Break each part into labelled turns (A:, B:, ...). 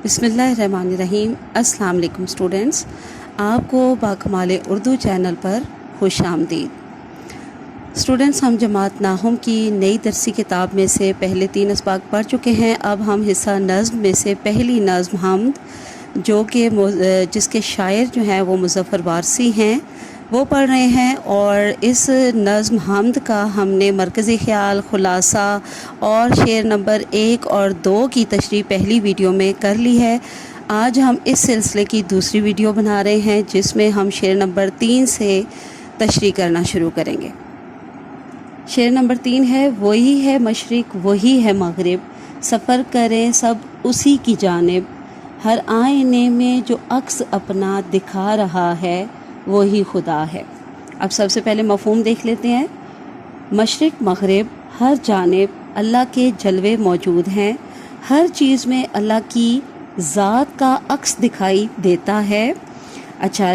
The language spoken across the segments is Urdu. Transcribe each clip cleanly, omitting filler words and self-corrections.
A: بسم اللہ الرحمن الرحیم۔ السلام علیکم اسٹوڈنٹس، آپ کو باکمال اردو چینل پر خوش آمدید۔ اسٹوڈنٹس، ہم جماعت ناہم کی نئی درسی کتاب میں سے پہلے 3 اسباق پڑھ چکے ہیں۔ اب ہم حصہ نظم میں سے پہلی نظم حمد، جو کہ جس کے شاعر جو ہیں وہ مظفر وارثی ہیں، وہ پڑھ رہے ہیں۔ اور اس نظم حمد کا ہم نے مرکزی خیال، خلاصہ اور شعر نمبر 1 اور 2 کی تشریح پہلی ویڈیو میں کر لی ہے۔ آج ہم اس سلسلے کی دوسری ویڈیو بنا رہے ہیں، جس میں ہم شعر نمبر 3 سے تشریح کرنا شروع کریں گے۔ شعر نمبر 3 ہے: وہی ہے مشرق وہی ہے مغرب، سفر کریں سب اسی کی جانب، ہر آئینے میں جو عکس اپنا دکھا رہا ہے وہی خدا ہے۔ اب سب سے پہلے مفہوم دیکھ لیتے ہیں۔ مشرق مغرب، ہر جانب اللہ کے جلوے موجود ہیں، ہر چیز میں اللہ کی ذات کا عکس دکھائی دیتا ہے۔ اچھا،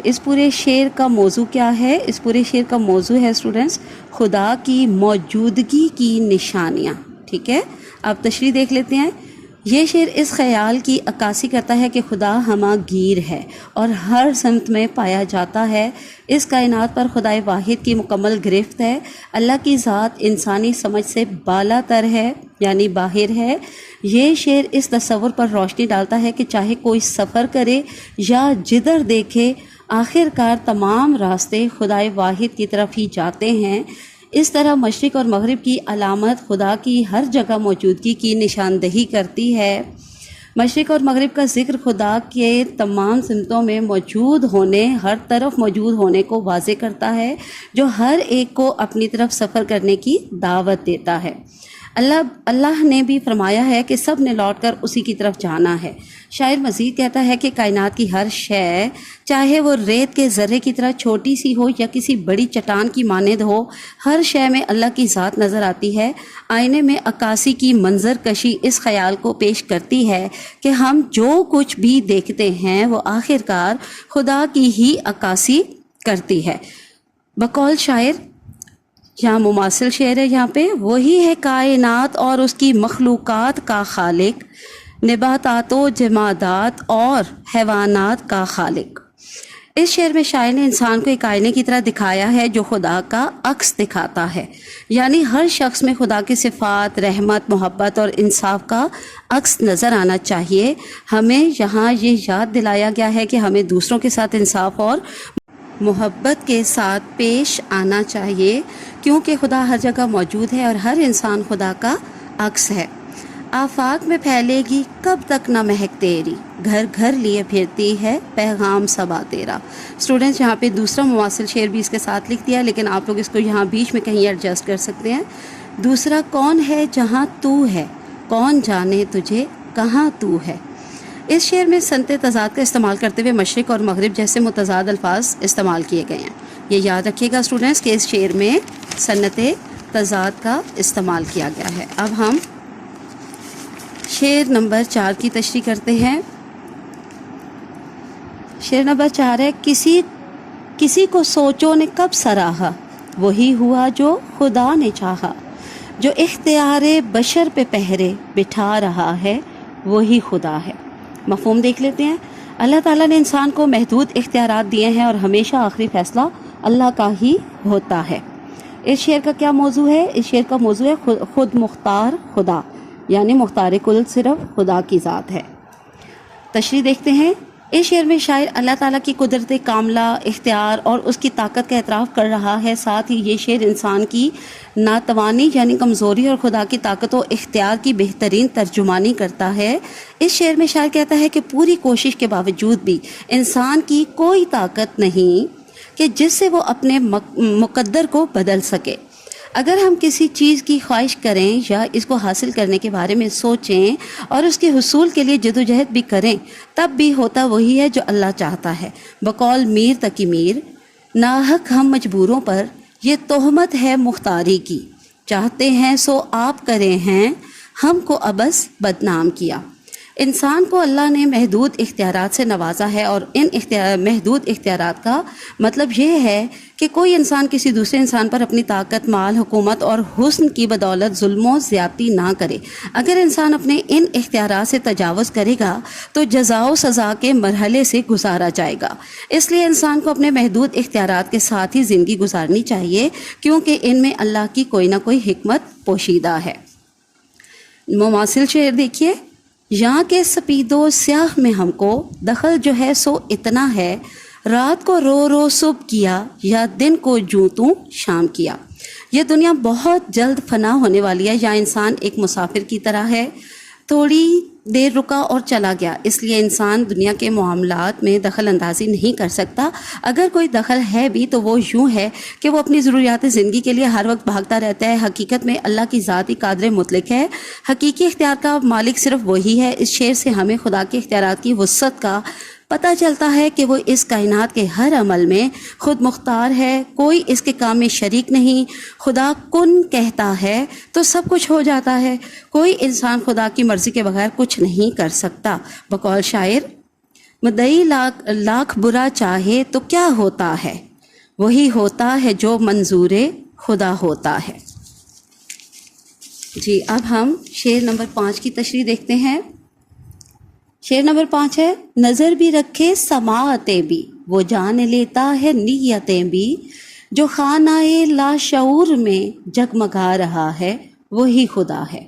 A: اس پورے شعر کا موضوع کیا ہے؟ اس پورے شعر کا موضوع ہے اسٹوڈنٹس خدا کی موجودگی کی نشانیاں۔ ٹھیک ہے، اب تشریح دیکھ لیتے ہیں۔ یہ شعر اس خیال کی عکاسی کرتا ہے کہ خدا ہمہ گیر ہے اور ہر سمت میں پایا جاتا ہے۔ اس کائنات پر خدائے واحد کی مکمل گرفت ہے۔ اللہ کی ذات انسانی سمجھ سے بالا تر ہے، یعنی باہر ہے۔ یہ شعر اس تصور پر روشنی ڈالتا ہے کہ چاہے کوئی سفر کرے یا جدھر دیکھے، آخر کار تمام راستے خدائے واحد کی طرف ہی جاتے ہیں۔ اس طرح مشرق اور مغرب کی علامت خدا کی ہر جگہ موجودگی کی نشاندہی کرتی ہے۔ مشرق اور مغرب کا ذکر خدا کے تمام سمتوں میں موجود ہونے، ہر طرف موجود ہونے کو واضح کرتا ہے، جو ہر ایک کو اپنی طرف سفر کرنے کی دعوت دیتا ہے۔ اللہ نے بھی فرمایا ہے کہ سب نے لوٹ کر اسی کی طرف جانا ہے۔ شاعر مزید کہتا ہے کہ کائنات کی ہر شے، چاہے وہ ریت کے ذرے کی طرح چھوٹی سی ہو یا کسی بڑی چٹان کی مانند ہو، ہر شے میں اللہ کی ذات نظر آتی ہے۔ آئینے میں عکاسی کی منظر کشی اس خیال کو پیش کرتی ہے کہ ہم جو کچھ بھی دیکھتے ہیں وہ آخر کار خدا کی ہی عکاسی کرتی ہے۔ بقول شاعر، یہاں مماثل شعر ہے، یہاں پہ وہی ہے کائنات اور اس کی مخلوقات کا خالق، نباتات و جمادات اور حیوانات کا خالق۔ اس شعر میں شاعر نے انسان کو ایک آئینے کی طرح دکھایا ہے جو خدا کا عکس دکھاتا ہے، یعنی ہر شخص میں خدا کی صفات، رحمت، محبت اور انصاف کا عکس نظر آنا چاہیے۔ ہمیں یہاں یہ یاد دلایا گیا ہے کہ ہمیں دوسروں کے ساتھ انصاف اور محبت کے ساتھ پیش آنا چاہیے، کیونکہ خدا ہر جگہ موجود ہے اور ہر انسان خدا کا عکس ہے۔ آفاق میں پھیلے گی کب تک نہ مہک تیری، گھر گھر لیے پھرتی ہے پیغام صبا تیرا۔ اسٹوڈنٹس، یہاں پہ دوسرا مواصل شعر بھی اس کے ساتھ لکھ دیا، لیکن آپ لوگ اس کو یہاں بیچ میں کہیں ایڈجسٹ کر سکتے ہیں۔ دوسرا، کون ہے جہاں تو ہے، کون جانے تجھے کہاں تو ہے۔ اس شعر میں صنعت تضاد کا استعمال کرتے ہوئے مشرق اور مغرب جیسے متضاد الفاظ استعمال کیے گئے ہیں۔ یہ یاد رکھیے گا اسٹوڈنٹس کہ اس شعر میں صنعت تضاد کا استعمال کیا گیا ہے۔ اب ہم شعر نمبر 4 کی تشریح کرتے ہیں۔ شعر نمبر 4 ہے: کسی کو سوچوں نے کب سراہا، وہی ہوا جو خدا نے چاہا، جو اختیار بشر پہ پہرے بٹھا رہا ہے وہی خدا ہے۔ مفہوم دیکھ لیتے ہیں۔ اللہ تعالیٰ نے انسان کو محدود اختیارات دیے ہیں اور ہمیشہ آخری فیصلہ اللہ کا ہی ہوتا ہے۔ اس شعر کا کیا موضوع ہے؟ اس شعر کا موضوع ہے خود مختار خدا، یعنی مختار کل صرف خدا کی ذات ہے۔ تشریح دیکھتے ہیں۔ اس شعر میں شاعر اللہ تعالیٰ کی قدرت کاملہ، اختیار اور اس کی طاقت کا اعتراف کر رہا ہے۔ ساتھ ہی یہ شعر انسان کی ناتوانی یعنی کمزوری اور خدا کی طاقت و اختیار کی بہترین ترجمانی کرتا ہے۔ اس شعر میں شاعر کہتا ہے کہ پوری کوشش کے باوجود بھی انسان کی کوئی طاقت نہیں کہ جس سے وہ اپنے مقدر کو بدل سکے۔ اگر ہم کسی چیز کی خواہش کریں یا اس کو حاصل کرنے کے بارے میں سوچیں اور اس کے حصول کے لیے جدوجہد بھی کریں، تب بھی ہوتا وہی ہے جو اللہ چاہتا ہے۔ بقول میر تقی میر، ناحق ہم مجبوروں پر یہ تہمت ہے مختاری کی، چاہتے ہیں سو آپ کرے ہیں ہم کو ابس بدنام کیا۔ انسان کو اللہ نے محدود اختیارات سے نوازا ہے، اور ان محدود اختیارات کا مطلب یہ ہے کہ کوئی انسان کسی دوسرے انسان پر اپنی طاقت، مال، حکومت اور حسن کی بدولت ظلم و زیادتی نہ کرے۔ اگر انسان اپنے ان اختیارات سے تجاوز کرے گا تو جزا و سزا کے مرحلے سے گزارا جائے گا۔ اس لیے انسان کو اپنے محدود اختیارات کے ساتھ ہی زندگی گزارنی چاہیے، کیونکہ ان میں اللہ کی کوئی نہ کوئی حکمت پوشیدہ ہے۔ مماثل شعر دیکھیے، یہاں کے سپید و سیاہ میں ہم کو دخل جو ہے سو اتنا ہے، رات کو رو رو صبح کیا یا دن کو جوں توں شام کیا۔ یہ دنیا بہت جلد فنا ہونے والی ہے، یا انسان ایک مسافر کی طرح ہے، تھوڑی دیر رکا اور چلا گیا۔ اس لیے انسان دنیا کے معاملات میں دخل اندازی نہیں کر سکتا۔ اگر کوئی دخل ہے بھی تو وہ یوں ہے کہ وہ اپنی ضروریات زندگی کے لیے ہر وقت بھاگتا رہتا ہے۔ حقیقت میں اللہ کی ذات ہی قادر مطلق ہے، حقیقی اختیار کا مالک صرف وہی ہے۔ اس شعر سے ہمیں خدا کے اختیارات کی وسعت کا پتہ چلتا ہے کہ وہ اس کائنات کے ہر عمل میں خود مختار ہے، کوئی اس کے کام میں شریک نہیں۔ خدا کن کہتا ہے تو سب کچھ ہو جاتا ہے، کوئی انسان خدا کی مرضی کے بغیر کچھ نہیں کر سکتا۔ بقول شاعر، مدعی لاکھ برا چاہے تو کیا ہوتا ہے، وہی ہوتا ہے جو منظور خدا ہوتا ہے۔ جی، اب ہم شعر نمبر 5 کی تشریح دیکھتے ہیں۔ شعر نمبر 5 ہے، نظر بھی رکھے سماعتیں بھی، وہ جان لیتا ہے نیتیں بھی، جو خانہ لاشعور میں جگمگا رہا ہے وہی خدا ہے۔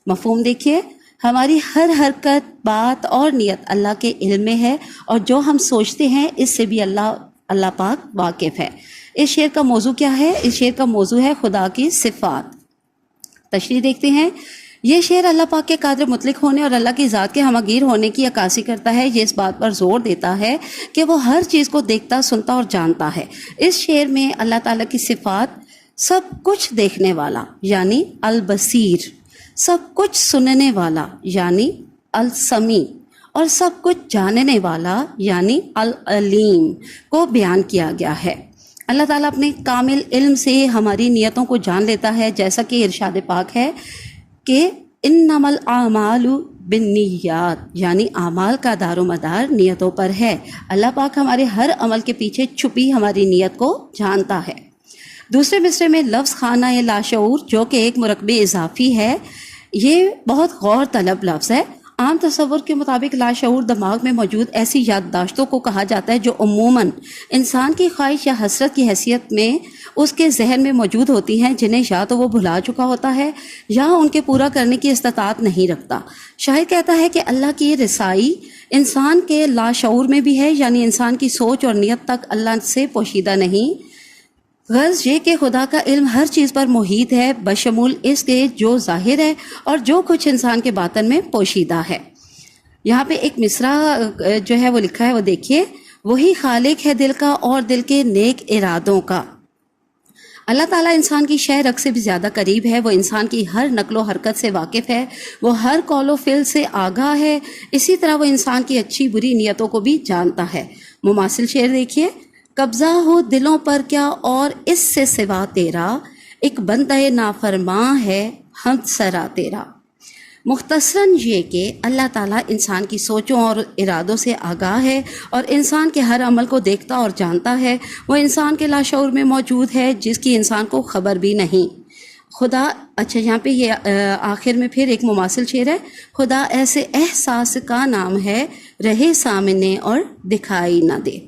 A: مفہوم دیکھیے، ہماری ہر حرکت، بات اور نیت اللہ کے علم میں ہے، اور جو ہم سوچتے ہیں اس سے بھی اللہ پاک واقف ہے۔ اس شعر کا موضوع کیا ہے؟ اس شعر کا موضوع ہے خدا کی صفات۔ تشریح دیکھتے ہیں۔ یہ شعر اللہ پاک کے قادر مطلق ہونے اور اللہ کی ذات کے ہمگیر ہونے کی عکاسی کرتا ہے۔ یہ اس بات پر زور دیتا ہے کہ وہ ہر چیز کو دیکھتا، سنتا اور جانتا ہے۔ اس شعر میں اللہ تعالیٰ کی صفات، سب کچھ دیکھنے والا یعنی البصیر، سب کچھ سننے والا یعنی السمیع، اور سب کچھ جاننے والا یعنی العلیم کو بیان کیا گیا ہے۔ اللہ تعالیٰ اپنے کامل علم سے ہماری نیتوں کو جان لیتا ہے، جیسا کہ ارشاد پاک ہے کہ انما الاعمال بالنیات، یعنی اعمال کا دار و مدار نیتوں پر ہے۔ اللہ پاک ہمارے ہر عمل کے پیچھے چھپی ہماری نیت کو جانتا ہے۔ دوسرے مصرعے میں لفظ خانہ لاشعور، جو کہ ایک مرکب اضافی ہے، یہ بہت غور طلب لفظ ہے۔ عام تصور کے مطابق لاشعور دماغ میں موجود ایسی یادداشتوں کو کہا جاتا ہے جو عموماً انسان کی خواہش یا حسرت کی حیثیت میں اس کے ذہن میں موجود ہوتی ہیں، جنہیں یا تو وہ بھلا چکا ہوتا ہے یا ان کے پورا کرنے کی استطاعت نہیں رکھتا۔ شاعر کہتا ہے کہ اللہ کی رسائی انسان کے لاشعور میں بھی ہے، یعنی انسان کی سوچ اور نیت تک اللہ سے پوشیدہ نہیں۔ غرض یہ کہ خدا کا علم ہر چیز پر محیط ہے، بشمول اس کے جو ظاہر ہے اور جو کچھ انسان کے باطن میں پوشیدہ ہے۔ یہاں پہ ایک مصرع جو ہے وہ لکھا ہے، وہ دیکھیے، وہی خالق ہے دل کا اور دل کے نیک ارادوں کا۔ اللہ تعالیٰ انسان کی شہ رگ سے بھی زیادہ قریب ہے، وہ انسان کی ہر نقل و حرکت سے واقف ہے، وہ ہر قول و فعل سے آگاہ ہے، اسی طرح وہ انسان کی اچھی بری نیتوں کو بھی جانتا ہے۔ مماثل شعر دیکھیے، قبضہ ہو دلوں پر کیا اور اس سے سوا تیرا، ایک بندہ نافرماں ہے حمد سرا تیرا۔ مختصراً یہ کہ اللہ تعالیٰ انسان کی سوچوں اور ارادوں سے آگاہ ہے اور انسان کے ہر عمل کو دیکھتا اور جانتا ہے۔ وہ انسان کے لاشعور میں موجود ہے جس کی انسان کو خبر بھی نہیں۔ خدا، اچھا یہاں پہ یہ آخر میں پھر ایک مماثل شعر ہے، خدا ایسے احساس کا نام ہے، رہے سامنے اور دکھائی نہ دے۔